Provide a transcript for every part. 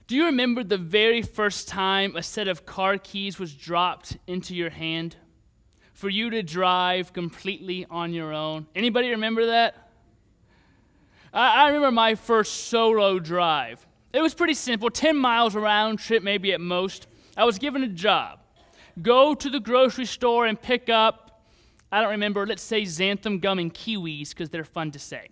Do you remember the very first time a set of car keys was dropped into your hand for you to drive completely on your own? Anybody remember that? I remember my first solo drive. It was pretty simple, 10 miles round trip maybe at most. I was given a job. Go to the grocery store and pick up, I don't remember, let's say xanthan gum and kiwis because they're fun to say.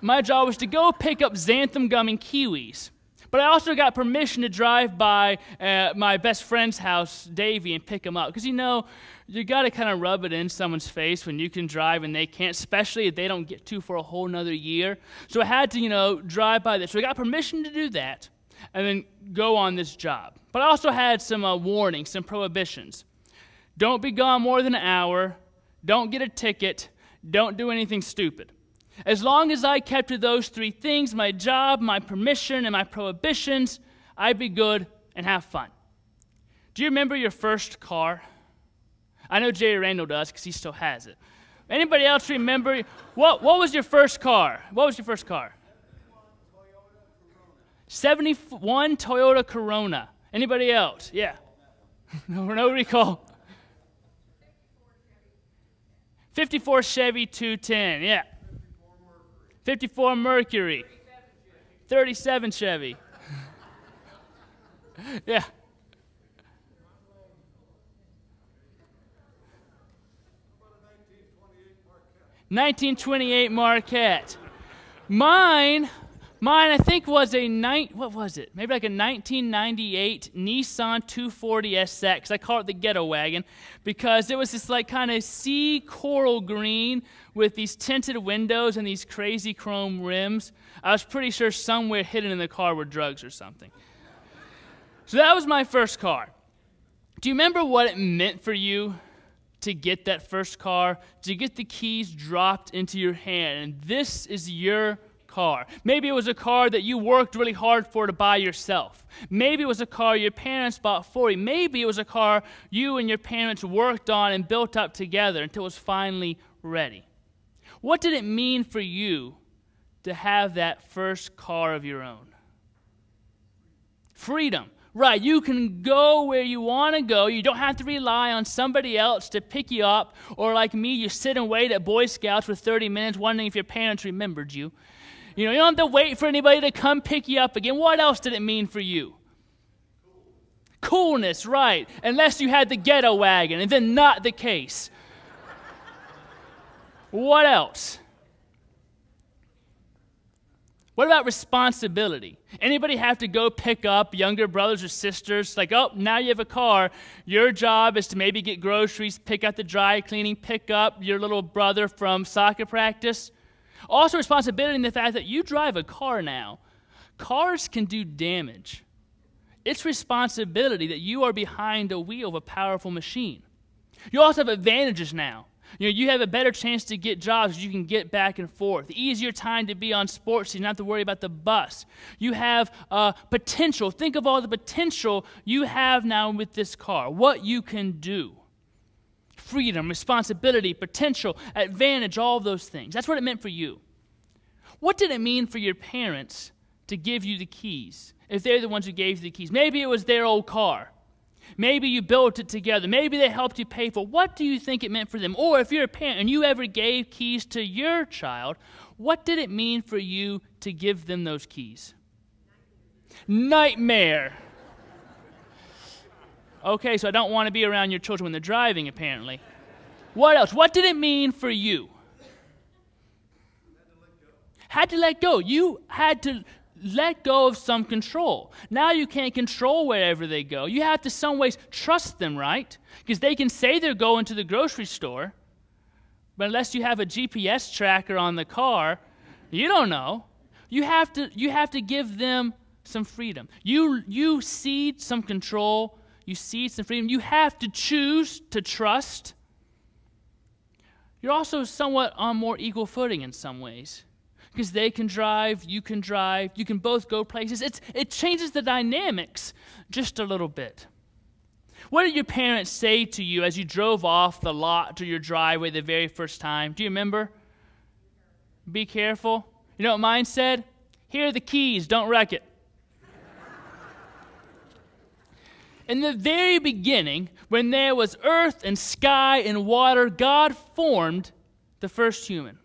My job was to go pick up xanthan gum and kiwis. But I also got permission to drive by my best friend's house, Davey, and pick him up. Because, you got to kind of rub it in someone's face when you can drive and they can't, especially if they don't get to for a whole nother year. So I had to, drive by this. So I got permission to do that and then go on this job. But I also had some warnings, some prohibitions. Don't be gone more than an hour. Don't get a ticket. Don't do anything stupid. As long as I kept to those three things, my job, my permission, and my prohibitions, I'd be good and have fun. Do you remember your first car? I know Jerry Randall does because he still has it. Anybody else remember? What was your first car? What was your first car? 71 Toyota Corona. Anybody else? Yeah. No recall. 54 Chevy 210. Yeah. 54 Mercury. 37 Chevy. Yeah. 1928 Marquette. Mine I think was what was it? Maybe like a 1998 Nissan 240 SX. I call it the ghetto wagon because it was this like kind of sea coral green with these tinted windows and these crazy chrome rims. I was pretty sure somewhere hidden in the car were drugs or something. So that was my first car. Do you remember what it meant for you to get that first car, to get the keys dropped into your hand? And this is your car. Maybe it was a car that you worked really hard for to buy yourself. Maybe it was a car your parents bought for you. Maybe it was a car you and your parents worked on and built up together until it was finally ready. What did it mean for you to have that first car of your own? Freedom. Right, you can go where you want to go. You don't have to rely on somebody else to pick you up. Or like me, you sit and wait at Boy Scouts for 30 minutes wondering if your parents remembered you. You don't have to wait for anybody to come pick you up again. What else did it mean for you? Coolness, right. Unless you had the ghetto wagon, and then not the case. What else? What about responsibility? Anybody have to go pick up younger brothers or sisters? Like, oh, now you have a car. Your job is to maybe get groceries, pick up the dry cleaning, pick up your little brother from soccer practice. Also responsibility in the fact that you drive a car now. Cars can do damage. It's responsibility that you are behind the wheel of a powerful machine. You also have advantages now. You have a better chance to get jobs. You can get back and forth. Easier time to be on sports. So you don't have to worry about the bus. You have potential. Think of all the potential you have now with this car. What you can do. Freedom, responsibility, potential, advantage, all of those things. That's what it meant for you. What did it mean for your parents to give you the keys, if they're the ones who gave you the keys? Maybe it was their old car. Maybe you built it together. Maybe they helped you pay for it. What do you think it meant for them? Or if you're a parent and you ever gave keys to your child, what did it mean for you to give them those keys? Nightmare. Okay, so I don't want to be around your children when they're driving, apparently. What else? What did it mean for you? Had to let go. You had to let go of some control. Now you can't control wherever they go. You have to some ways trust them, right? Because they can say they're going to the grocery store, but unless you have a GPS tracker on the car, you don't know. You have to give them some freedom. You cede some control. You cede some freedom. You have to choose to trust. You're also somewhat on more equal footing in some ways. Because they can drive, you can both go places. It changes the dynamics just a little bit. What did your parents say to you as you drove off the lot to your driveway the very first time? Do you remember? Be careful. You know what mine said? Here are the keys, don't wreck it. In the very beginning, when there was earth and sky and water, God formed the first human.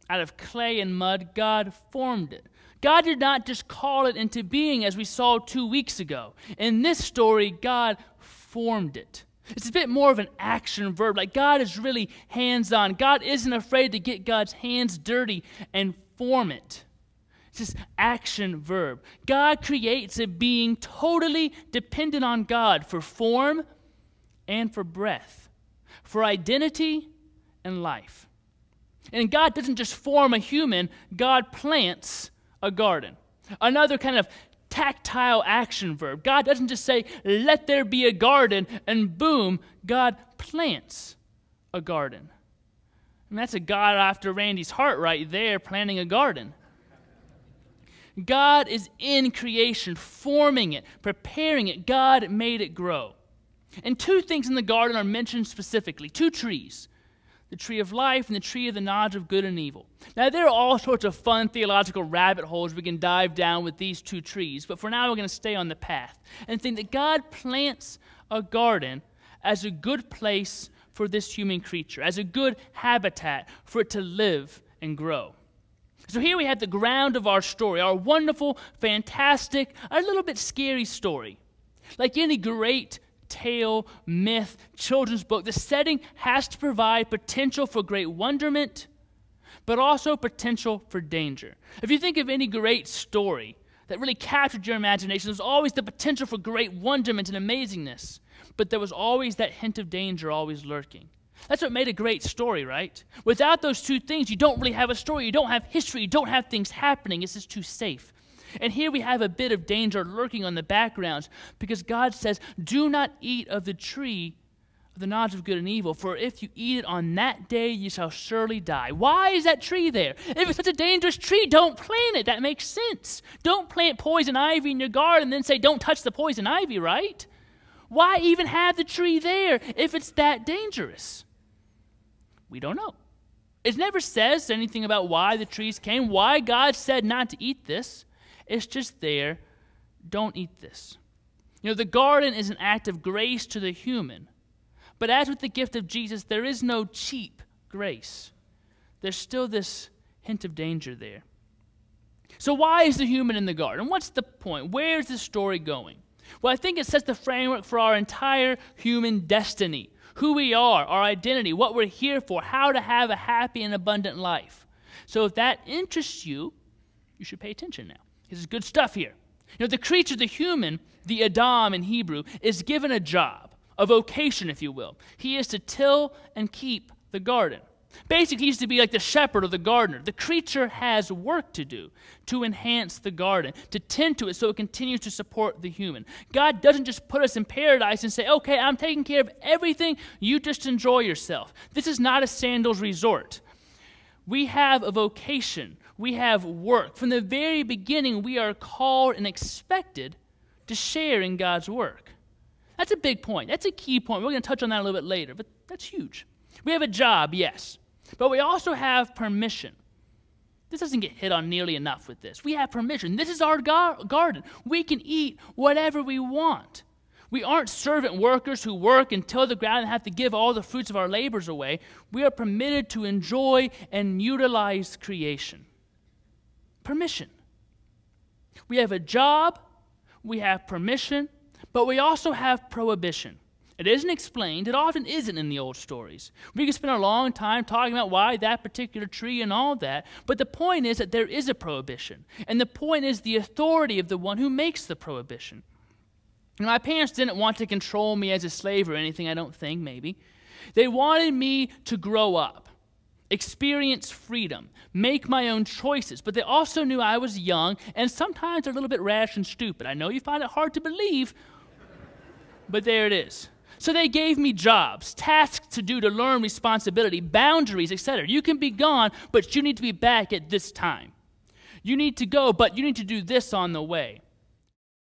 Out of clay and mud, God formed it. God did not just call it into being as we saw 2 weeks ago. In this story, God formed it. It's a bit more of an action verb, like God is really hands-on. God isn't afraid to get God's hands dirty and form it. It's this action verb. God creates a being totally dependent on God for form and for breath, for identity and life. And God doesn't just form a human, God plants a garden. Another kind of tactile action verb. God doesn't just say, let there be a garden, and boom, God plants a garden. And that's a God after Randy's heart right there, planting a garden. God is in creation, forming it, preparing it. God made it grow. And two things in the garden are mentioned specifically, two trees. The tree of life and the tree of the knowledge of good and evil. Now, there are all sorts of fun theological rabbit holes we can dive down with these two trees, but for now we're going to stay on the path and think that God plants a garden as a good place for this human creature, as a good habitat for it to live and grow. So here we have the ground of our story, our wonderful, fantastic, a little bit scary story. Like any great tale, myth, children's book, the setting has to provide potential for great wonderment, but also potential for danger. If you think of any great story that really captured your imagination, there's always the potential for great wonderment and amazingness, but there was always that hint of danger always lurking. That's what made a great story, right? Without those two things, you don't really have a story, you don't have history, you don't have things happening, it's just too safe. And here we have a bit of danger lurking on the backgrounds because God says, do not eat of the tree of the knowledge of good and evil, for if you eat it on that day, you shall surely die. Why is that tree there? If it's such a dangerous tree, don't plant it. That makes sense. Don't plant poison ivy in your garden and then say, don't touch the poison ivy, right? Why even have the tree there if it's that dangerous? We don't know. It never says anything about why the trees came, why God said not to eat this. It's just there. Don't eat this. You know, the garden is an act of grace to the human. But as with the gift of Jesus, there is no cheap grace. There's still this hint of danger there. So why is the human in the garden? What's the point? Where is this story going? Well, I think it sets the framework for our entire human destiny. Who we are, our identity, what we're here for, how to have a happy and abundant life. So if that interests you, you should pay attention now. This is good stuff here. You know, the creature, the human, the Adam in Hebrew, is given a job, a vocation, if you will. He is to till and keep the garden. Basically, he's to be like the shepherd or the gardener. The creature has work to do to enhance the garden, to tend to it so it continues to support the human. God doesn't just put us in paradise and say, okay, I'm taking care of everything, you just enjoy yourself. This is not a sandals resort. We have a vocation. We have work. From the very beginning, we are called and expected to share in God's work. That's a big point. That's a key point. We're going to touch on that a little bit later, but that's huge. We have a job, yes, but we also have permission. This doesn't get hit on nearly enough with this. We have permission. This is our garden. We can eat whatever we want. We aren't servant workers who work and till the ground and have to give all the fruits of our labors away. We are permitted to enjoy and utilize creation. Permission. We have a job, we have permission, but we also have prohibition. It isn't explained. It often isn't in the old stories. We could spend a long time talking about why that particular tree and all that, but the point is that there is a prohibition, and the point is the authority of the one who makes the prohibition. And my parents didn't want to control me as a slave or anything, I don't think, maybe. They wanted me to grow up, experience freedom, make my own choices, but they also knew I was young and sometimes a little bit rash and stupid. I know you find it hard to believe, but there it is. So they gave me jobs, tasks to do to learn responsibility, boundaries, etc. You can be gone, but you need to be back at this time. You need to go, but you need to do this on the way.